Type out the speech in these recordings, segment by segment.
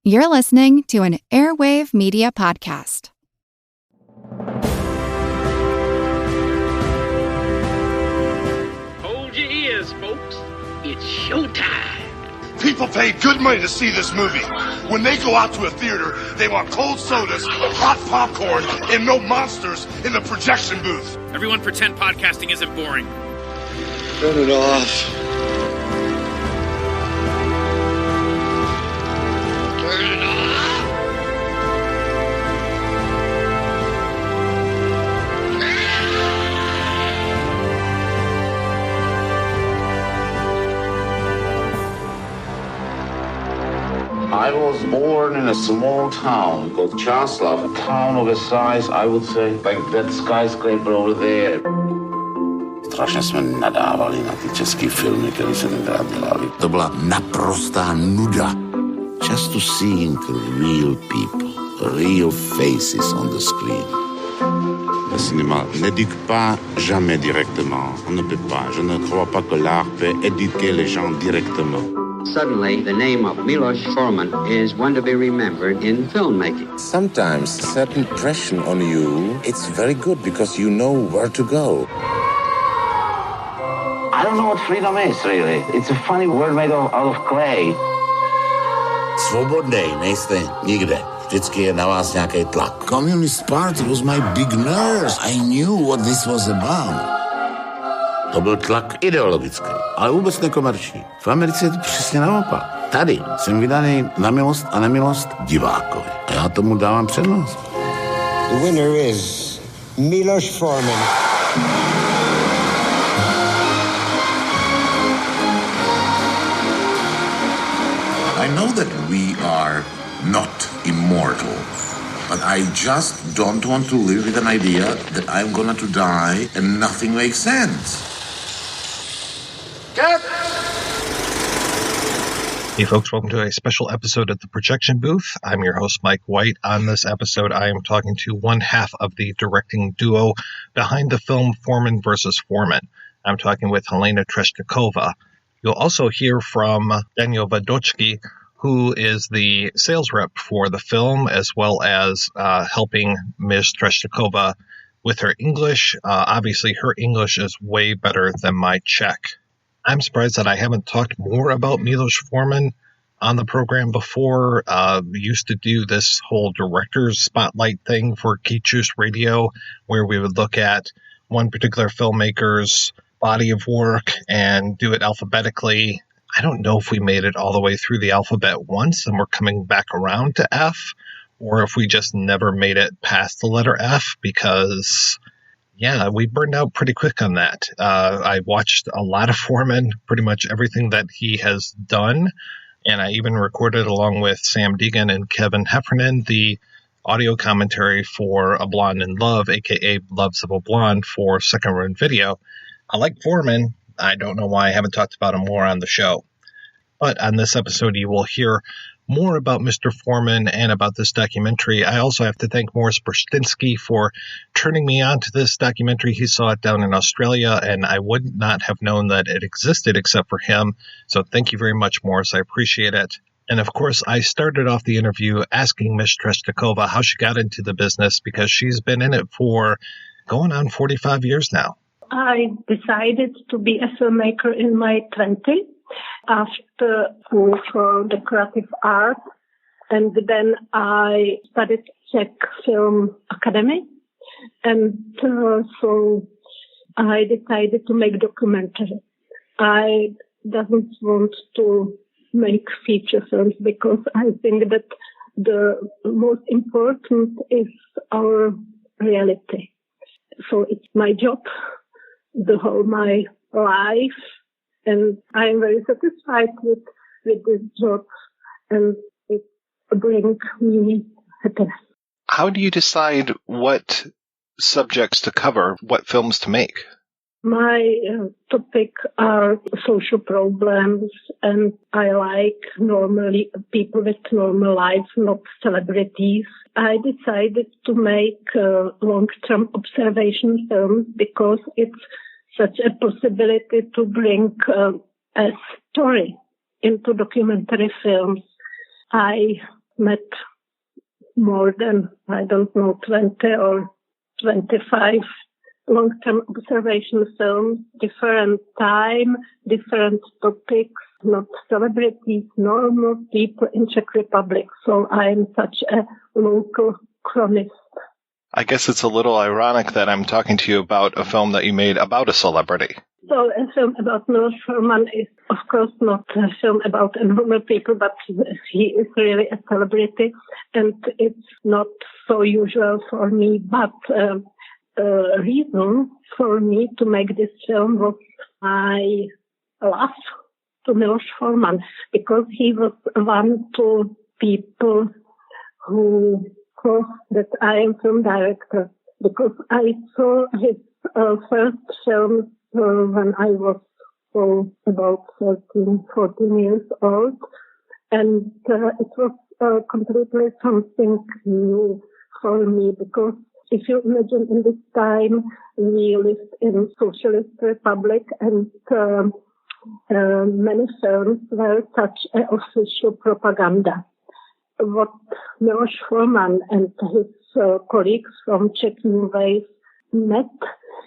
You're listening to an Airwave Media Podcast. Hold your ears, folks. It's showtime. People pay good money to see this movie. When they go out to a theater, they want cold sodas, hot popcorn, and no monsters in the projection booth. Everyone pretend podcasting isn't boring. Turn it off. Turn it off. I was born in a small town called Czechoslovakia, a town of a size, I would say, like that skyscraper over there. Strašně jsme nadávali na ty české filmy, které se tenkrát dělali. To byla naprostá nuda. Just to seeing real people, real faces on the screen. Le cinéma n'éduque pas jamais directement. On ne peut pas. Je ne crois pas que l'art peut éduquer les gens directement. Suddenly, the name of Milos Forman is one to be remembered in filmmaking. Sometimes certain pressure on you, it's very good because you know where to go. I don't know what freedom is, really. It's a funny word made out of clay. Svobodnej nejste nikde. Vždycky je na vás nějaký tlak. Communist Party was my big nurse. I knew what this was about. To byl tlak ideologický, ale vůbec nekomerční. V Americe je to přesně naopak. Tady jsem vydaný na milost a nemilost divákovi. A já tomu dávám přednost. The winner is Milos Forman. I know that we are not immortal, but I just don't want to live with an idea that I'm gonna to die and nothing makes sense. Hey folks, welcome to a special episode of The Projection Booth. I'm your host, Mike White. On this episode, I am talking to one half of the directing duo behind the film Forman vs. Forman. I'm talking with Helena Trestíková. You'll also hear from Daniel Vadocký, who is the sales rep for the film, as well as helping Ms. Trestíková with her English. Obviously, her English is way better than my Czech. I'm surprised that I haven't talked more about Milos Forman on the program before. We used to do this whole director's spotlight thing for Kicsius Radio, where we would look at one particular filmmaker's body of work and do it alphabetically. I don't know if we made it all the way through the alphabet once and we're coming back around to F, or if we just never made it past the letter F, because yeah, we burned out pretty quick on that. I watched a lot of Forman, pretty much everything that he has done. And I even recorded, along with Sam Deegan and Kevin Heffernan, the audio commentary for A Blonde in Love, a.k.a. Loves of a Blonde, for Second Run Video. I like Forman. I don't know why I haven't talked about him more on the show. But on this episode, you will hear more about Mr. Forman and about this documentary. I also have to thank Morris Bursztynski for turning me on to this documentary. He saw it down in Australia, and I would not have known that it existed except for him. So thank you very much, Morris. I appreciate it. And of course, I started off the interview asking Ms. Trestíková how she got into the business, because she's been in it for going on 45 years now. I decided to be a filmmaker in my 20s. After school for decorative art, and then I studied Czech Film Academy, and so I decided to make documentary. I doesn't want to make feature films because I think that the most important is our reality. So it's my job, the whole my life. And I'm very satisfied with this job, and it brings me happiness. How do you decide what subjects to cover, what films to make? My topic are social problems, and I like normally people with normal lives, not celebrities. I decided to make long-term observation films because it's such a possibility to bring a story into documentary films. I met more than, 20 or 25 long-term observation films, different time, different topics, not celebrities, normal people in Czech Republic. So I am such a local chronist. I guess it's a little ironic that I'm talking to you about a film that you made about a celebrity. So a film about Miloš Forman is, of course, not a film about normal people, but he is really a celebrity, and it's not so usual for me. But reason for me to make this film was my love to Miloš Forman, because he was one to people who thought that I am film director, because I saw his first film when I was about 13, 14 years old, and it was completely something new for me, because if you imagine in this time we lived in Socialist Republic, and many films were such an official propaganda. What Miloš Forman and his colleagues from Czech New Wave met,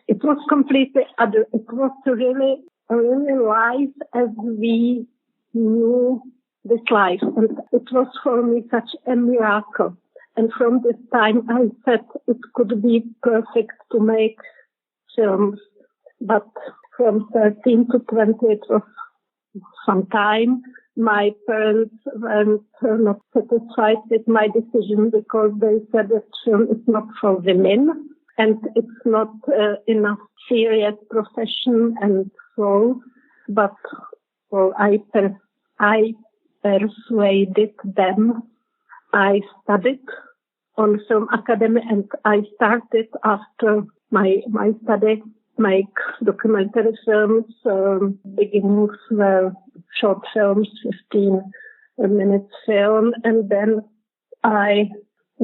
it was completely other. It was really life as we knew this life. And it was for me such a miracle. And from this time I said it could be perfect to make films. But from 13 to 20 it was some time. My parents were not satisfied with my decision, because they said that film is not for women and it's not enough serious profession and so. But well, I persuaded them. I studied on film academy, and I started after my study make documentary films. Beginnings were short films, 15 minutes film, and then I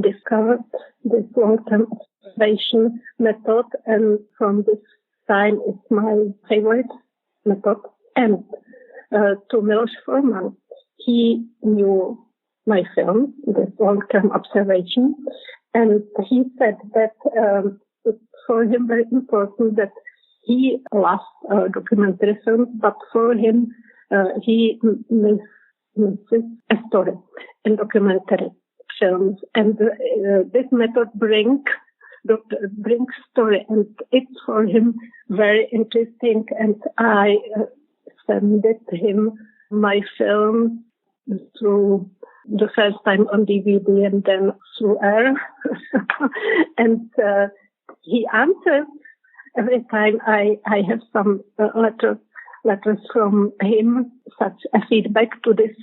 discovered this long-term observation method, and from this time it's my favorite method. And to Miloš Forman, he knew my film, this long-term observation, and he said that it's for him very important that he loves documentary films, but for him he misses a story in documentary films, and this method brings story, and it's for him very interesting. And I sent him my film through the first time on DVD and then through air, and he answers every time. I have some letters from him, such a feedback to this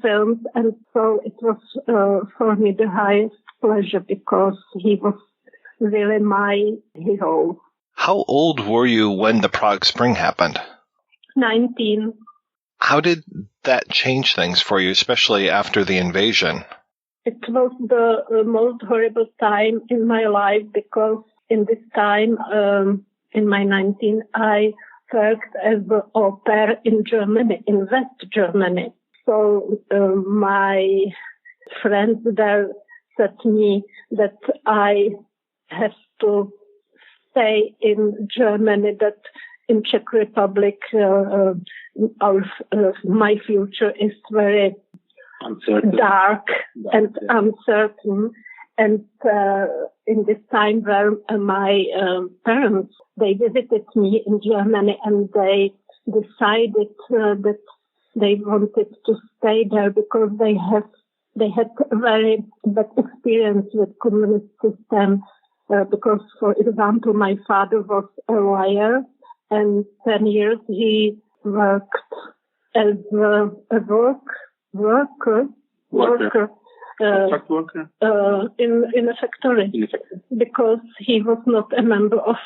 film, and so it was for me the highest pleasure, because he was really my hero. How old were you when the Prague Spring happened? 19. How did that change things for you, especially after the invasion? It was the most horrible time in my life, because in this time, in my 19, I worked as an au pair in Germany, in West Germany. So my friends there said to me that I have to stay in Germany, that in Czech Republic my future is very dark and uncertain. And in this time where my parents, they visited me in Germany, and they decided that they wanted to stay there because they had a very bad experience with communist system. Because, for example, my father was a lawyer, and 10 years he worked as a worker. Contract worker? In a factory, because he was not a member of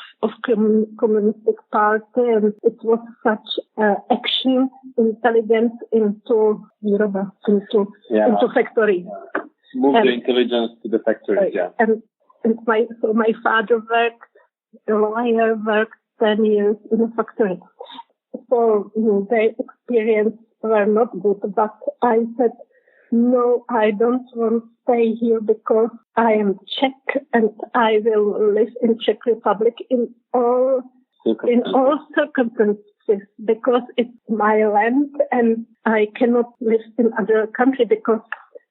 communistic party, and it was such action, intelligence into factory. Move the intelligence to the factory, And my father worked 10 years in a factory. So their experience were not good, but I said, No, I don't want to stay here because I am Czech and I will live in Czech Republic in all circumstances because it's my land and I cannot live in other country because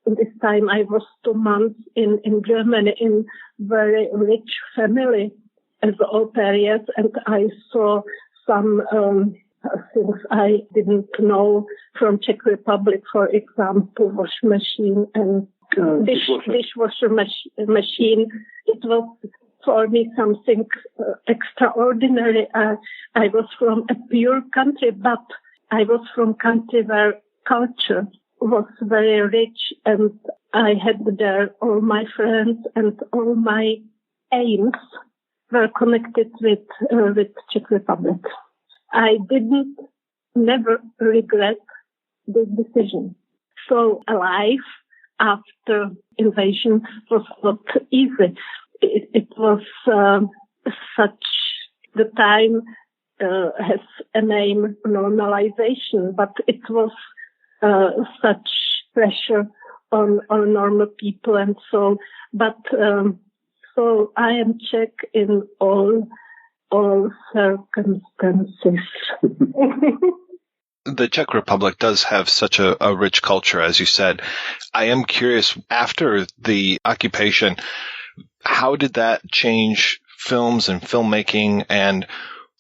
this time I was 2 months in Germany in very rich family as au pair, yes, and I saw some things I didn't know from Czech Republic, for example, washing machine and dishwasher machine. It was for me something extraordinary. I was from a pure country, but I was from country where culture was very rich, and I had there all my friends and all my aims were connected with Czech Republic. I never regret this decision. So life after invasion was not easy. It was the time has a name normalization, but it was such pressure on normal people and so. But so I am Czech in all circumstances. The Czech Republic does have such a rich culture, as you said. I am curious, after the occupation, how did that change films and filmmaking? And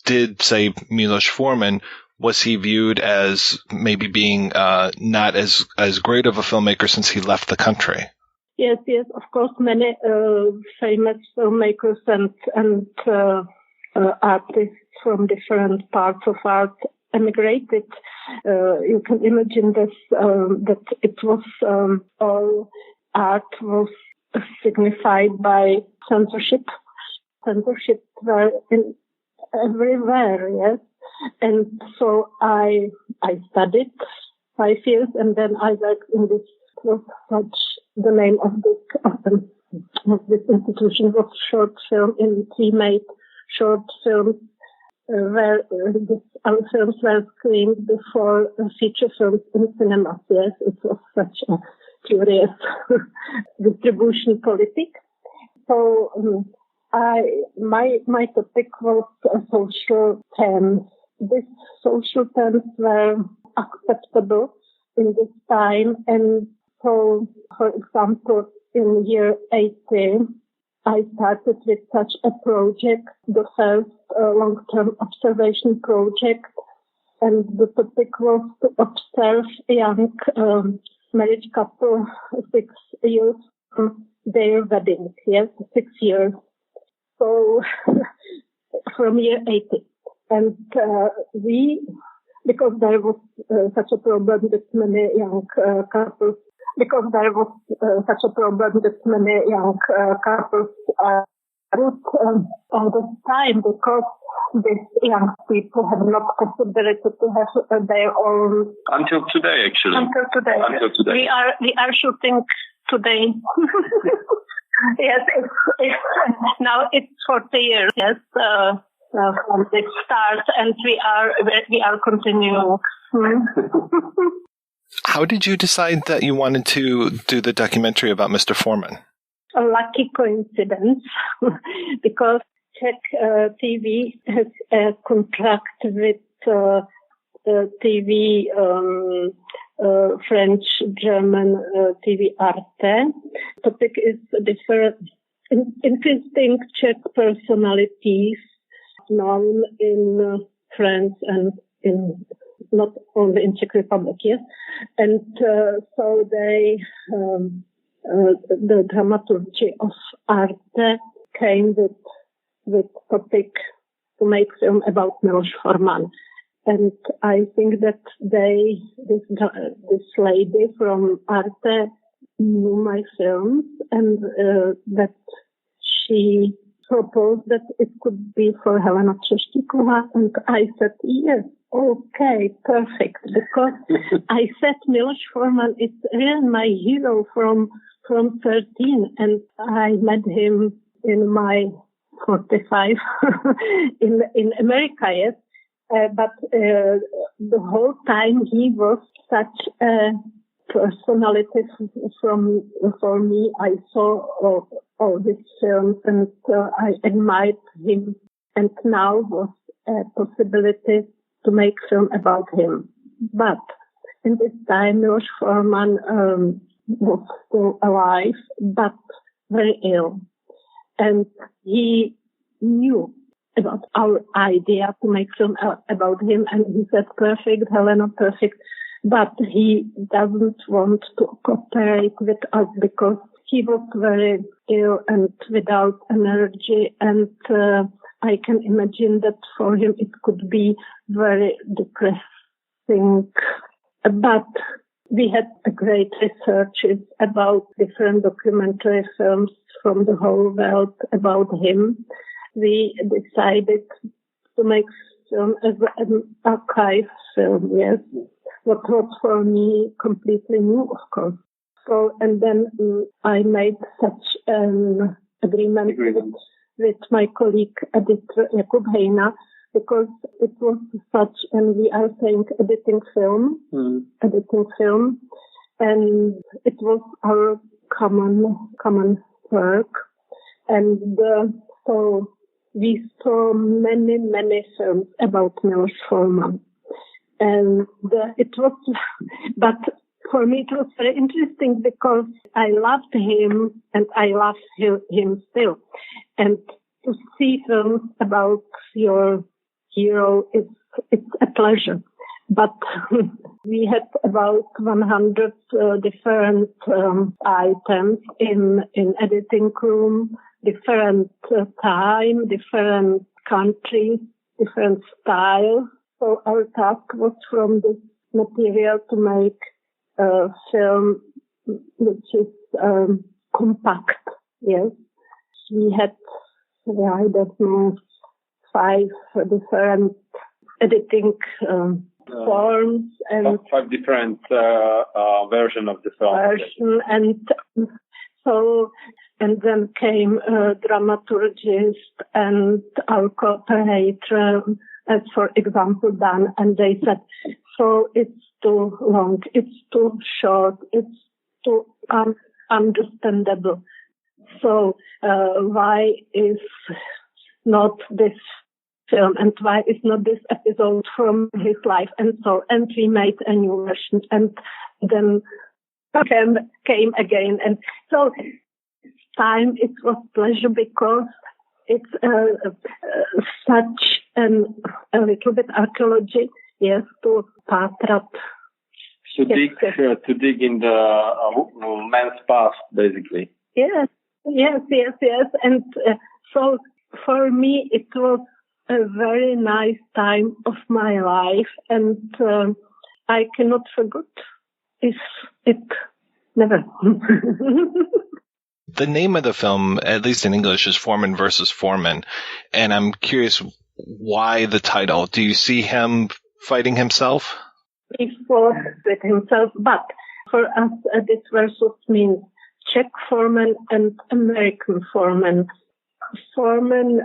did, say, Miloš Forman, was he viewed as maybe being not as great of a filmmaker since he left the country? Yes, of course, many famous filmmakers and artists from different parts of art emigrated. You can imagine this, that it was all art was signified by censorship. Censorship were everywhere, yes. And so I studied 5 years, and then I worked in this. Was such the name of this institution was short film in 3 made short films where our films were screened before feature films in cinemas. Yes, it was such a curious distribution politic. So my topic was social themes. These social themes were acceptable in this time, and so, for example, in year 80, I started with such a project, the first long-term observation project, and the topic was to observe a young married couple 6 years from their wedding, yes, 6 years. So, from year 80. And because there was such a problem with many young couples, all the time, because these young people have not possibility to have their own. Until today, actually. Until today. We are shooting today. Yes, now it's 40 years. Yes, from the start, and we are continuing. How did you decide that you wanted to do the documentary about Mr. Forman? A lucky coincidence, because Czech TV has a contract with TV French, German TV Arte. The topic is different, interesting Czech personalities known in France and in not only in Czech Republic, yes. And so they, the dramaturgy of Arte came with topic to make film about Miloš Forman. And I think that this lady from Arte knew my films, and that she proposed that it could be for Helena Trestíková, and I said yes, okay, perfect, because I said Miloš Forman is really my hero from 13, and I met him in my 45 in America, yes. But the whole time he was such a personality for me. I saw all his films and I admired him. And now was a possibility to make film about him. But in this time, Miloš Forman was still alive, but very ill. And he knew about our idea to make film about him. And he said, perfect, Helena, perfect. But he doesn't want to cooperate with us because he was very ill and without energy. And I can imagine that for him it could be very depressing. But we had a great researches about different documentary films from the whole world about him. We decided to make film as an archive film, yes. What was for me completely new, of course. So, and then I made such an agreement with my colleague, editor Jakub Hejna, because it was such, and we are saying editing film, and it was our common work. And so we saw many films about Miloš Forman. And it was, but for me it was very interesting because I loved him and I love him still. And to see films about your hero, it's a pleasure. But we had about 100 different items in editing room, different time, different countries, different style. So our task was from this material to make a film which is compact. Yes, we had, I don't know, 5 different editing forms and 5 different versions of the film. And so, and then came a dramaturgist and our cooperator, as for example, Dan, and they said, so it's too long, it's too short, it's too understandable. So why is not this film and why is not this episode from his life? And so, and we made a new version, and then came again. And so this time it was pleasure because it's such a little bit archaeology, yes, to patrat. To dig in the man's past, basically. Yes. And so for me, it was a very nice time of my life, and I cannot forget it never. The name of the film, at least in English, is Forman versus Forman, and I'm curious why the title. Do you see him fighting himself? He fought with himself, but for us, this versus means Czech Forman and American Forman. Forman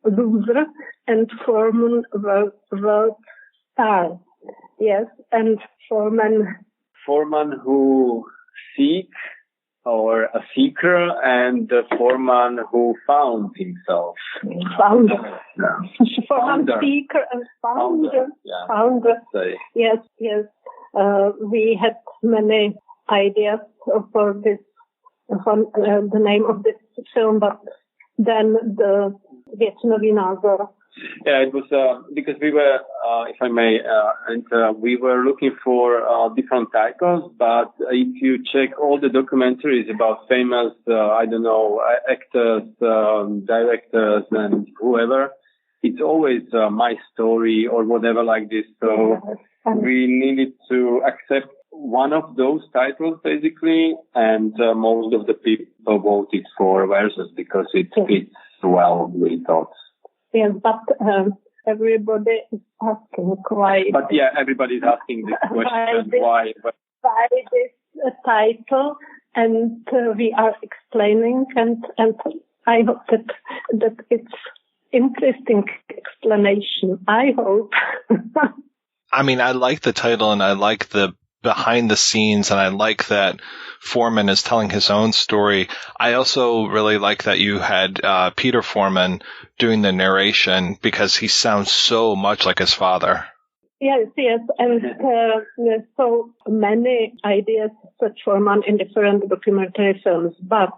loser and Forman world star. Yes, and Forman who seek or a seeker, and the Forman who found himself. Founder. Forman seeker and founder. Founder. Yes. We had many ideas for this, the name of this film, but then the Většinový názor. Yeah, it was because we were, if I may, we were looking for different titles. But if you check all the documentaries about famous, actors, directors, and whoever, it's always my story or whatever like this. So we needed to accept one of those titles basically, and most of the people voted for versus because it fits well, we thought. Yes, but everybody is asking why. But yeah, everybody is asking this question. Why this title? And we are explaining, and I hope that it's interesting explanation. I hope. I mean, I like the title and I like the behind the scenes, and I like that Forman is telling his own story. I also really like that you had Peter Forman doing the narration, because he sounds so much like his father. Yes, and there's so many ideas such Forman in different documentary films, but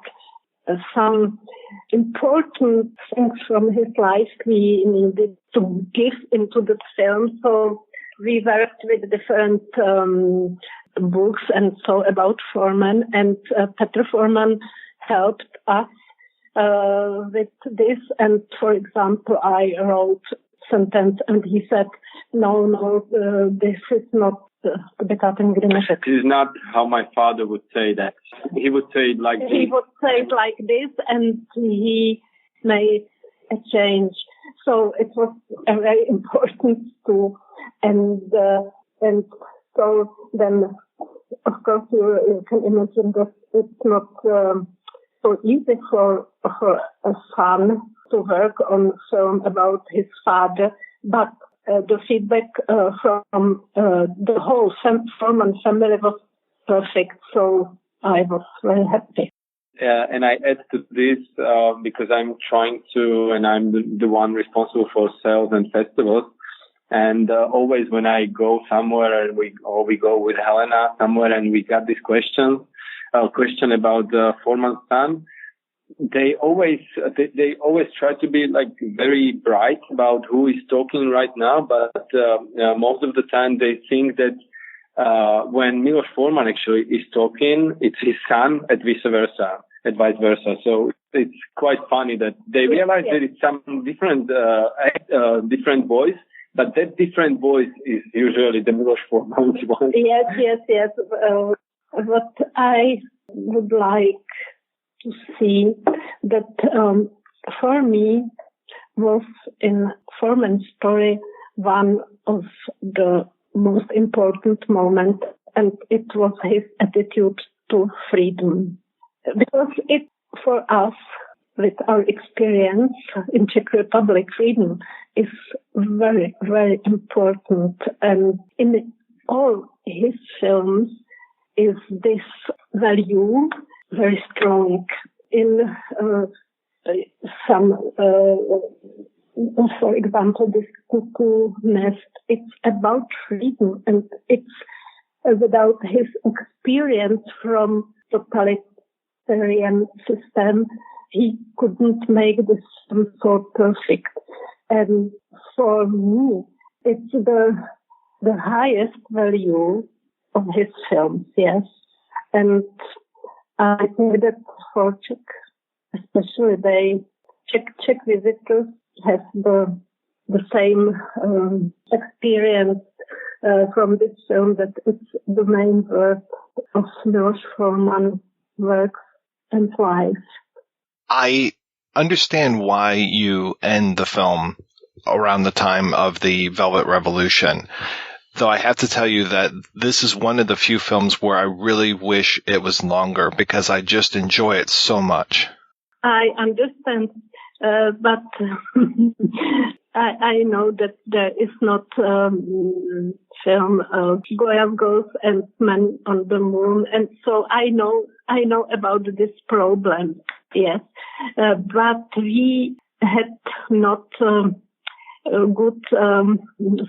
some important things from his life we needed to give into the film. So we worked with different books and so about Forman, and Peter Forman helped us with this. And for example, I wrote sentence and he said, no, this is not This is not how my father would say that. He would say it like this. He would say it like this, and he made a change. So it was very important too. And so then, of course, you can imagine that it's not so easy for a son to work on a film about his father, but the feedback from the whole Forman family was perfect, so I was very happy. And I add to this because I'm trying to, and I'm the one responsible for sales and festivals. And always when I go somewhere, and we go with Helena somewhere, and we got this question about Forman's son. They always try to be like very bright about who is talking right now, but most of the time they think that when Miloš Forman actually is talking, it's his son, and vice versa. So it's quite funny that they realize that it's some different voice, but that different voice is usually the Miloš Forman one. Yes. What I would like to see that for me was in Forman's story one of the most important moments, and it was his attitude to freedom. Because it, for us, with our experience in Czech Republic, freedom is very, very important. And in all his films is this value very strong. In some, for example, this cuckoo nest, it's about freedom, and it's without his experience from totalitarian system, he couldn't make this so perfect. And for me, it's the highest value of his films, yes. And I think that for Czech, especially Czech visitors have the same experience from this film, that it's the main work of Miloš Forman works and life. I understand why you end the film around the time of the Velvet Revolution. Though I have to tell you that this is one of the few films where I really wish it was longer, because I just enjoy it so much. I understand, but I know that there is not film Goya Girls and Men on the Moon, and so I know about this problem, yes, but we had not good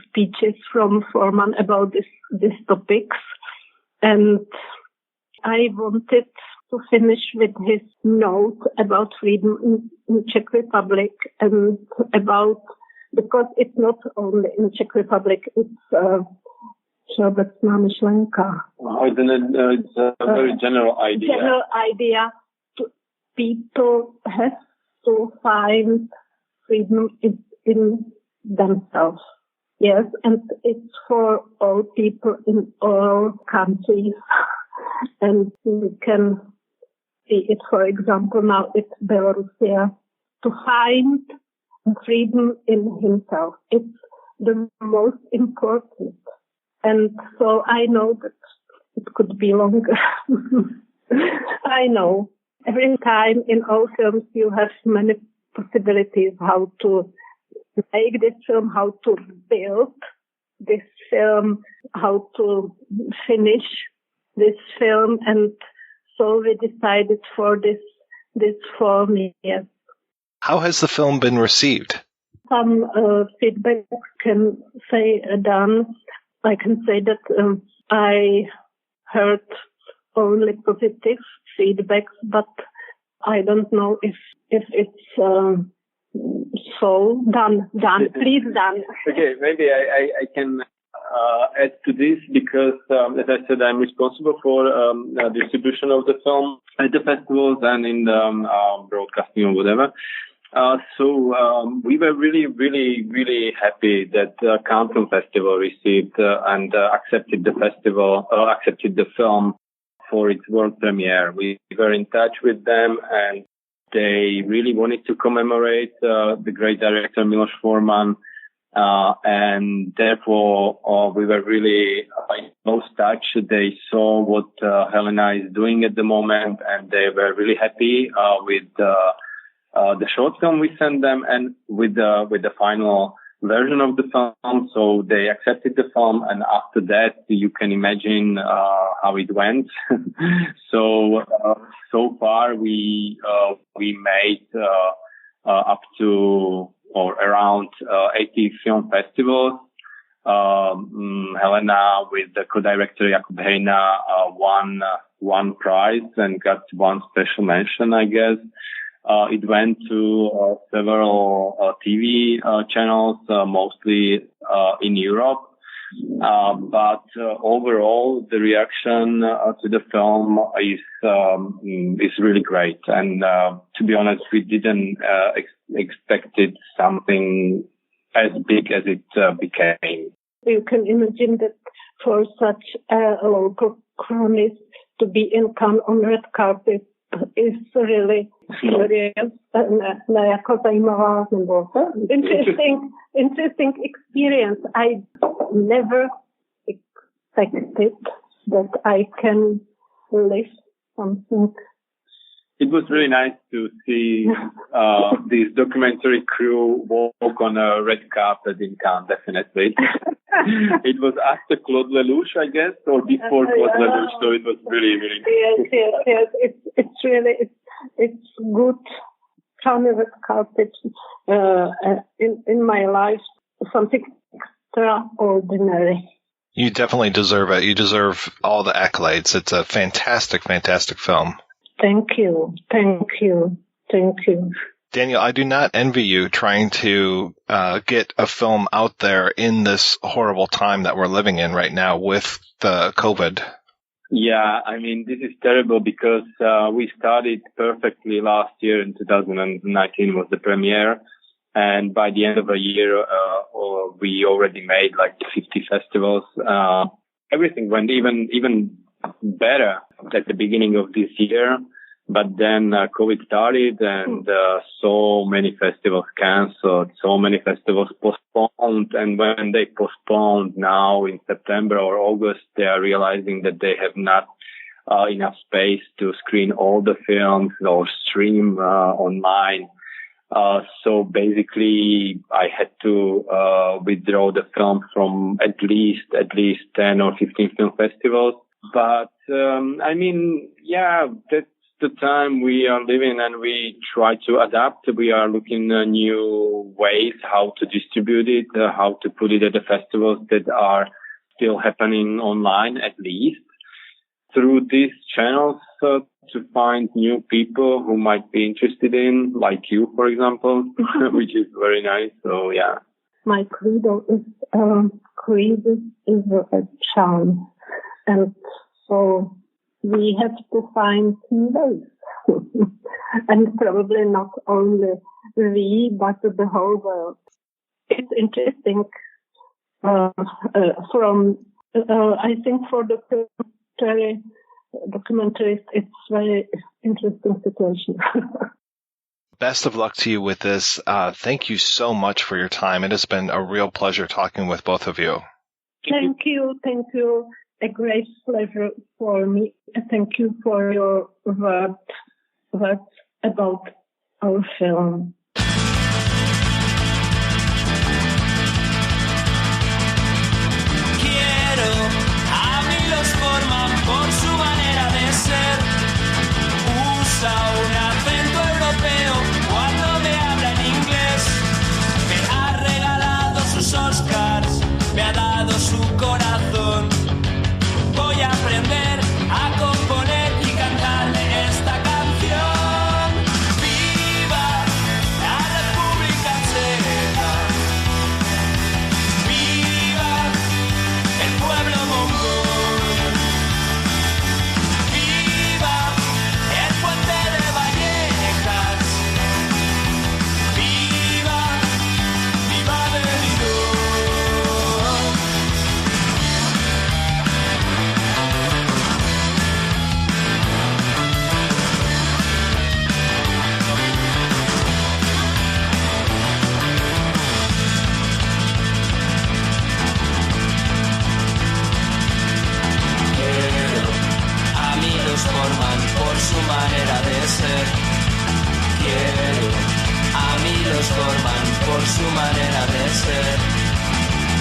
speeches from Forman about these topics, and I wanted to finish with his note about freedom in Czech Republic, and about, because it's not only in Czech Republic, it's všeobecná myšlenka. It's a very general idea. General idea. People have to find freedom in themselves. Yes, and it's for all people in all countries. And we can see it, for example, now it's Belarusia, to find freedom in himself. It's the most important. And so I know that it could be longer. I know. Every time in all films you have many possibilities how to make this film, how to build this film, how to finish this film, and so we decided for this film, yes. How has the film been received? Some feedback can say done. I can say that I heard only positive feedbacks, but I don't know if it's so done. Please done. Okay, maybe I can add to this because, as I said, I'm responsible for distribution of the film at the festivals and in the broadcasting or whatever. So we were really, really, really happy that Cannes Film Festival received and accepted the film for its world premiere. We were in touch with them, and they really wanted to commemorate the great director Miloš Forman, and therefore we were really in close touch. They saw what Helena is doing at the moment, and they were really happy with the short film we sent them and with the final version of the film. So they accepted the film, and after that you can imagine how it went. So far we made up to or around 80 film festivals. Helena with the co-director Jakub Heina won prize and got one special mention, I guess. It went to several TV channels, mostly in Europe. But overall, the reaction to the film is really great. And to be honest, we didn't expect it something as big as it became. You can imagine that for such a local chronist to be in Cannes on red carpet is really curious, interesting experience. I never expected that I can live something. It was really nice to see this documentary crew walk on a red carpet in Cannes, definitely. It was after Claude Lelouch, I guess, or before Claude Lelouch, so it was really, really nice. Yes. It's really, it's good Cannes red carpet in my life, something extraordinary. You definitely deserve it. You deserve all the accolades. It's a fantastic, fantastic film. Thank you. Daniel, I do not envy you trying to get a film out there in this horrible time that we're living in right now with the COVID. Yeah, I mean, this is terrible because we started perfectly last year in 2019 was the premiere. And by the end of the year, we already made like 50 festivals. Everything went even better at the beginning of this year. But then COVID started and so many festivals canceled, so many festivals postponed. And when they postponed now in September or August, they are realizing that they have not enough space to screen all the films or stream online. So basically, I had to withdraw the film from at least 10 or 15 film festivals. But I mean, yeah, that's the time we are living, and we try to adapt. We are looking at new ways how to distribute it, how to put it at the festivals that are still happening online, at least through these channels, to find new people who might be interested in, like you, for example, which is very nice. So yeah, my credo is a charm, and so we have to find new ways, and probably not only we, but the whole world. It's interesting. I think for the documentarists, it's very interesting situation. Best of luck to you with this. Thank you so much for your time. It has been a real pleasure talking with both of you. Thank you. A great pleasure for me. Thank you for your words about our film. quiero, a mí los forman por su manera de ser. Usa un acento europeo cuando me habla en inglés. Me ha regalado sus Oscars, me ha dado su corazón. Voy a aprender a componer y cantarle esta canción. ¡Viva la República Checa! ¡Viva el pueblo mongol! ¡Viva el puente de Vallecas! ¡Viva, viva Benidorm! A mí los forman por su manera de ser. Quiero, a mí los forman por su manera de ser.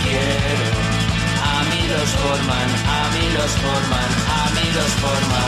Quiero, a mí los forman, a mí los forman, a mí los forman.